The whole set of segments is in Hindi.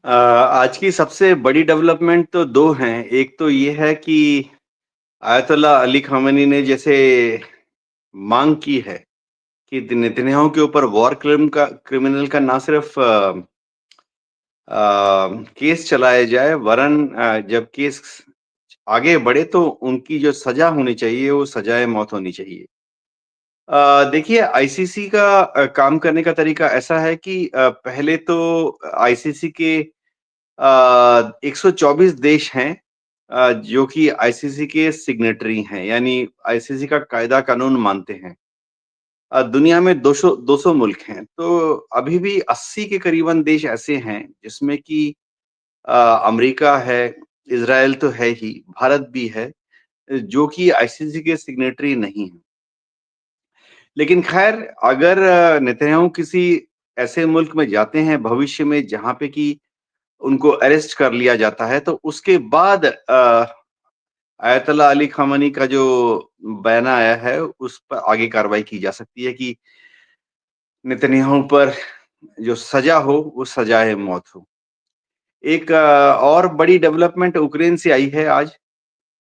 आज की सबसे बड़ी डेवलपमेंट तो 2 हैं। एक तो ये है कि आयतुल्लाह अली ख़ामेनी ने जैसे माँग की है कि नेतन्याहू के ऊपर क्रिमिनल का ना सिर्फ़ केस चलाया जाए वरन जब केस आगे बढ़े तो उनकी जो सज़ा होनी चाहिए वो सज़ाए मौत होनी चाहिए। देखिए आईसीसी का काम करने का तरीका ऐसा है कि पहले तो आईसीसी के 124 देश हैं जो कि आईसीसी के सिग्नेटरी हैं, यानी आईसीसी का कायदा कानून मानते हैं। दुनिया में 200 मुल्क हैं, तो अभी भी 80 के करीबन देश ऐसे हैं जिसमें कि अ, अमेरिका है, इज़राइल तो है ही, भारत भी है, जो कि आईसीसी के सिग्नेटरी नहीं हैं। लेकिन ख़ैर अगर नेतन्याहू किसी ऐसे मुल्क में जाते हैं भविष्य में जहाँ पे कि उनको अरेस्ट कर लिया जाता है, तो उसके बाद अयातुल्लाह अली ख़ामेनी का जो बयान आया है, उस पर आगे कार्रवाई की जा सकती है कि नेतन्याहू पर जो सज़ा हो, वो सज़ाए मौत हो। एक और बड़ी डेवलपमेंट यूक्रेन से आई है आज।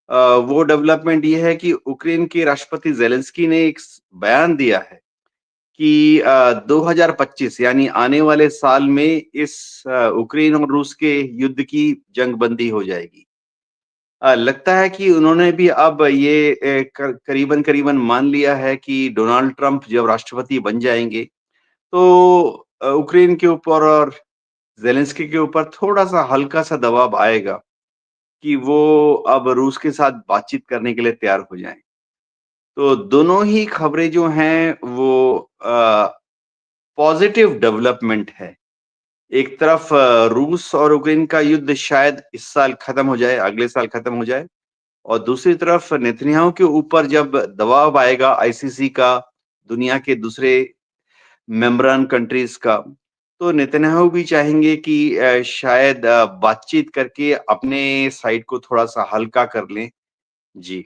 अ, वो डेवलपमेंट ये है कि यूक्रेन के राष्ट्रपति ज़ेलेंस्की ने एक बयान दिया है कि 2025 यानी आने वाले साल में इस यूक्रेन और रूस के युद्ध की जंगबंदी हो जाएगी। लगता है कि उन्होंने भी अब ये करीबन-करीबन मान लिया है कि डोनाल्ड ट्रंप जब राष्ट्रपति बन जाएँगे, तो यूक्रेन के ऊपर और ज़ेलेंस्की के ऊपर थोड़ा-सा हल्का-सा दबाव आएगा कि वो अब रूस के साथ बातचीत करने के लिए तैयार हो जाएँ। तो दोनों ही खबरें जो हैं वो पॉज़िटिव डेवलपमेंट है। एक तरफ रूस और यूक्रेन का युद्ध शायद इस साल खत्म हो जाए, अगले साल खत्म हो जाए और दूसरी तरफ नेतन्याहू के ऊपर जब दबाव आएगा आईसीसी का, दुनिया के दूसरे मेंबरन कंट्रीज़ का, तो नेतन्याहू भी चाहेंगे कि शायद बातचीत करके अपने साइड को थोड़ा-सा हल्का कर लें। जी।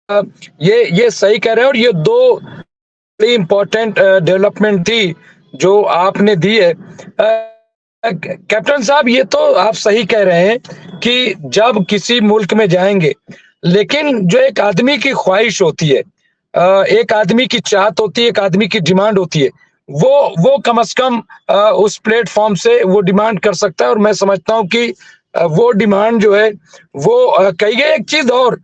अ, ये सही कह रहे हैं और ये 2 बड़ी इम्पोर्टेंट डेवलपमेंट थी जो आपने दी है। कैप्टन साहब ये तो आप सही कह रहे हैं कि जब किसी मुल्क में जाएँगे, लेकिन जो एक आदमी की ख्वाहिश होती है, एक आदमी की चाहत होती है, एक आदमी की डिमांड होती है, वो कम से कम उस प्लेटफ़ॉर्म से वो डिमांड कर सकता है और मैं समझता हूँ कि वो डिमांड जो है वो कही गई। एक चीज़ और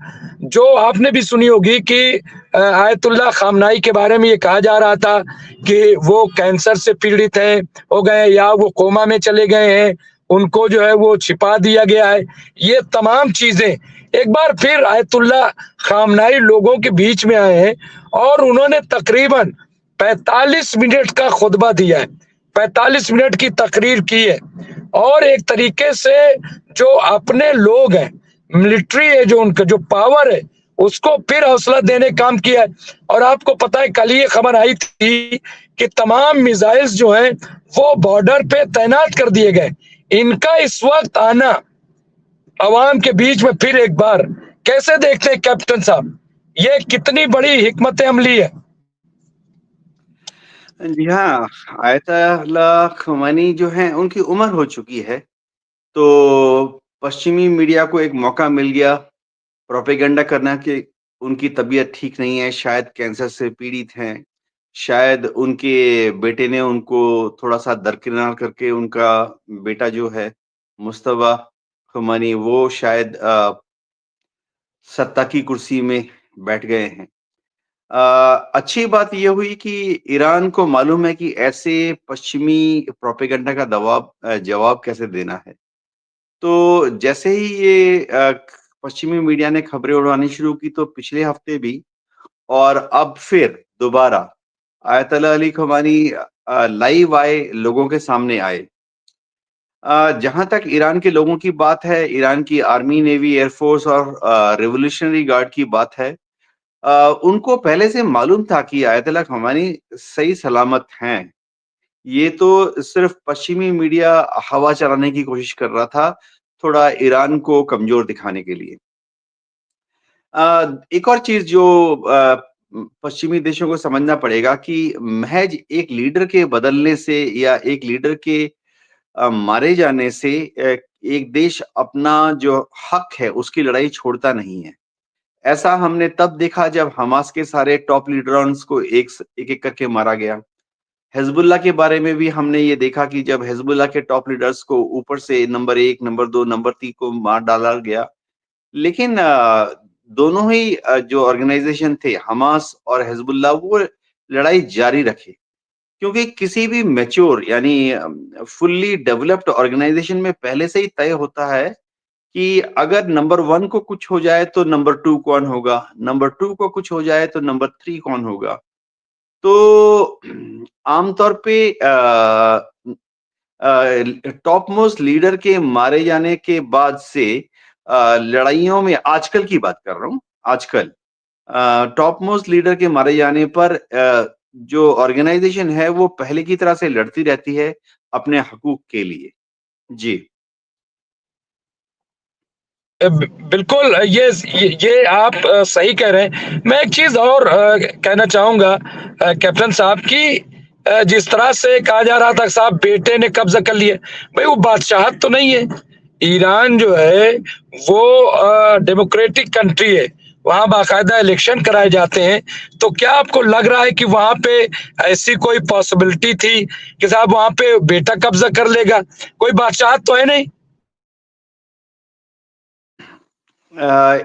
जो आपने भी सुनी होगी कि आयतुल्लाह ख़ामनाई के बारे में ये कहा जा रहा था कि वो कैंसर से पीड़ित हैं, हो गए या वो कोमा में चले गए हैं, उनको जो है वो छिपा दिया गया है। ये तमाम चीज़ें एक बार फिर आयतुल्लाह ख़ामनाई लोगों के बीच में आए हैं और उन्होंने तकरीबन 45 मिनट का खुतबा दिया है, 45 मिनट की तकरीर की है और एक तरीके से जो अपने लोग हैं, मिलिट्री है जो उनका जो पावर है, उसको फिर हौसला देने का काम किया है। और आपको पता है कल ये खबर आई थी कि तमाम मिसाइल्स जो हैं वो बॉर्डर पे तैनात कर दिए गए। इनका इस वक्त आना अवाम के बीच में फिर एक बार कैसे देखते हैं कैप्टन साहब? ये कितनी बड़ी हिकमत अमली है? जी हाँ, आयतुल्लाह ख़ामेनी जो हैं उनकी उम्र हो चुकी है, तो पश्चिमी मीडिया को एक मौका मिल गया प्रोपेगेंडा करना कि उनकी तबीयत ठीक नहीं है, शायद कैंसर से पीड़ित हैं, शायद उनके बेटे ने उनको थोड़ा-सा दरकिनार करके उनका बेटा जो है मुज्तबा ख़ामेनी वो शायद सत्ता की कुर्सी में बैठ गए हैं। अच्छी बात ये हुई कि ईरान को मालूम है कि ऐसे पश्चिमी प्रोपेगेंडा का जवाब कैसे देना है। तो जैसे ही ये पश्चिमी मीडिया ने खबरें उड़ानी शुरू की तो पिछले हफ्ते भी और अब फिर दोबारा आयतुल्लाह अली ख़ामेनी लाइव आए, लोगों के सामने आए। जहाँ तक ईरान के लोगों की बात है, ईरान की आर्मी, नेवी, एयर फोर्स और रिवॉल्यूशनरी गार्ड की बात है, उनको पहले से मालूम था कि आयतुल्लाह ख़ामेनी सही सलामत हैं। ये तो सिर्फ़ पश्चिमी मीडिया हवा चलाने की कोशिश कर रहा था, थोड़ा ईरान को कमज़ोर दिखाने के लिए। एक और चीज़ जो पश्चिमी देशों को समझना पड़ेगा कि महज एक लीडर के बदलने से या एक लीडर के मारे जाने से एक देश अपना जो हक है उसकी लड़ाई छोड़ता नहीं है। ऐसा हमने तब देखा जब हमास के सारे टॉप लीडर्स को एक-एक करके मारा गया। हिज़्बुल्लाह के बारे में भी हमने ये देखा कि जब हिज़्बुल्लाह के टॉप लीडर्स को ऊपर से नंबर 1, नंबर 2, नंबर 3 को मार डाला गया। लेकिन दोनों ही जो ऑर्गेनाइज़ेशन थे हमास और हिज़्बुल्लाह वो लड़ाई जारी रखे। क्योंकि किसी भी मैच्योर यानी फुल्ली डेवलप्ड ऑर्गेनाइज़ेशन में पहले से ही तय होता है कि अगर नंबर 1 को कुछ हो जाए तो नंबर 2 कौन होगा, नंबर 2 को कुछ हो जाए तो नंबर 3 कौन होगा। तो आमतौर पे टॉप मोस्ट लीडर के मारे जाने के बाद से लड़ाइयों में आजकल की बात कर रहा हूँ, आजकल टॉप मोस्ट लीडर के मारे जाने पर जो ऑर्गेनाइज़ेशन है वो पहले की तरह से लड़ती रहती है अपने हकूक के लिए। जी। बिल्कुल ये आप सही कह रहे हैं। मैं एक चीज़ और कहना चाहूँगा कैप्टन साहब कि जिस तरह से कहा जा रहा था साहब बेटे ने कब्ज़ा कर लिया, भई वो बादशाहत तो नहीं है। ईरान जो है वो डेमोक्रेटिक कंट्री है, वहाँ बाकायदा इलेक्शन कराए जाते हैं। तो क्या आपको लग रहा है कि वहाँ पे ऐसी कोई पॉसिबिलिटी थी कि साहब वहाँ पे बेटा कब्ज़ा कर लेगा? कोई बादशाहत तो है नहीं।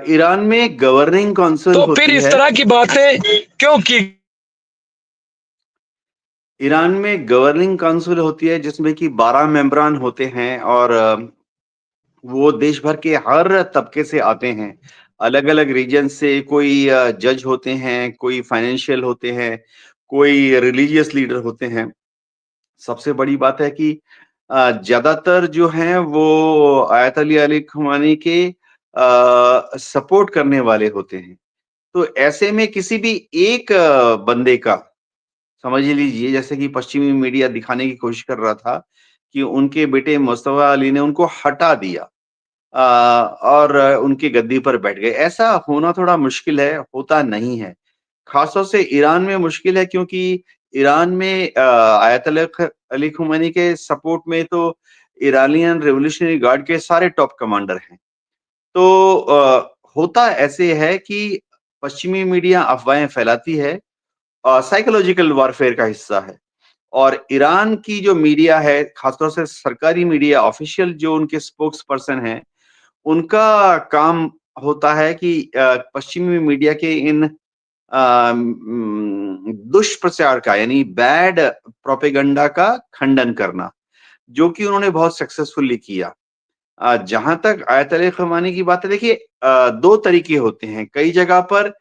ईरान में गवर्निंग काउंसिल तो फिर होती इस है। तरह की बातें क्यों की? ईरान में गवर्निंग काउंसिल होती है जिसमें कि 12 मेंबरान होते हैं और वो देश भर के हर तबके से आते हैं। अलग-अलग रीजन से कोई जज होते हैं, कोई फाइनेंशियल होते हैं, कोई रिलीजियस लीडर होते हैं। सबसे बड़ी बात है कि ज़्यादातर जो हैं वो आयत अली खुमानी के सपोर्ट करने वाले होते हैं। तो ऐसे में किसी भी एक बंदे का समझ लीजिए जैसे कि पश्चिमी मीडिया दिखाने की कोशिश कर रहा था कि उनके बेटे मुस्तफा अली ने उनको हटा दिया और उनकी गद्दी पर बैठ गए। ऐसा होना थोड़ा मुश्किल है, होता नहीं है। खासतौर से ईरान में मुश्किल है क्योंकि ईरान में आयतुल्लाह अली खुमैनी के सपोर्ट में तो इरानियन रिवॉल्यूशनरी गार्ड के सारे टॉप कमांडर हैं। तो होता ऐसे है कि पश्चिमी मीडिया अफ़वाहें फैलाती है साइकोलॉजिकल वॉरफेयर का हिस्सा है और ईरान की जो मीडिया है, खासतौर से सरकारी मीडिया ऑफ़िशियल जो उनके स्पोक्स पर्सन हैं, उनका काम होता है कि पश्चिमी मीडिया के इन दुष्प्रचार का यानी बैड प्रोपेगेंडा का खंडन करना, जो कि उन्होंने बहुत सक्सेसफुली किया। जहाँ तक आयत-ए खुमानी की बात है देखिए 2 तरीके होते हैं। कई जगह पर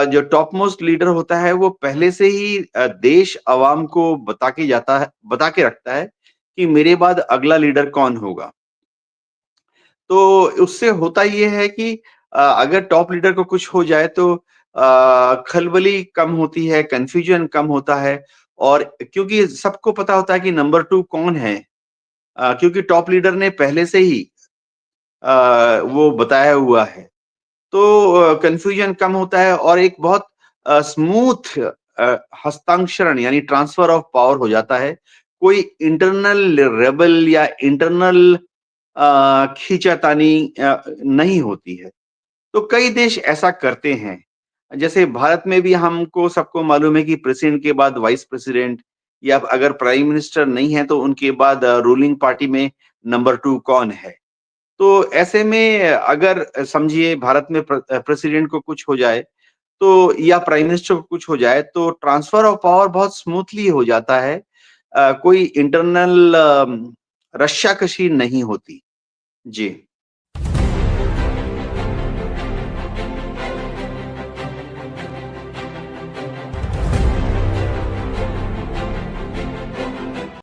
जो टॉप मोस्ट लीडर होता है वो पहले से ही देश अवाम को बता के रखता है कि मेरे बाद अगला लीडर कौन होगा। तो उससे होता ये है कि अगर टॉप लीडर को कुछ हो जाए तो खलबली कम होती है, कन्फ्यूजन कम होता है और क्योंकि सबको पता होता है कि नंबर 2 कौन है क्योंकि टॉप लीडर ने पहले से ही वो बताया हुआ है। तो कन्फ्यूजन कम होता है और एक बहुत स्मूथ हस्ताक्षरण यानी ट्रांसफर ऑफ पावर हो जाता है। कोई इंटरनल रेबेल या इंटरनल खींचातानी नहीं होती है। तो कई देश ऐसा करते हैं। जैसे भारत में भी हमको सबको मालूम है कि प्रेसिडेंट के बाद वाइस प्रेसिडेंट या अगर प्राइम मिनिस्टर नहीं है तो उनके बाद रूलिंग पार्टी में नंबर 2 कौन है। तो ऐसे में अगर समझिए भारत में प्रेसिडेंट को कुछ हो जाए तो या प्राइम मिनिस्टर को कुछ हो जाए तो ट्रांसफर ऑफ पावर बहुत स्मूथली हो जाता है। कोई इंटरनल रस्साकशी नहीं होती। जी।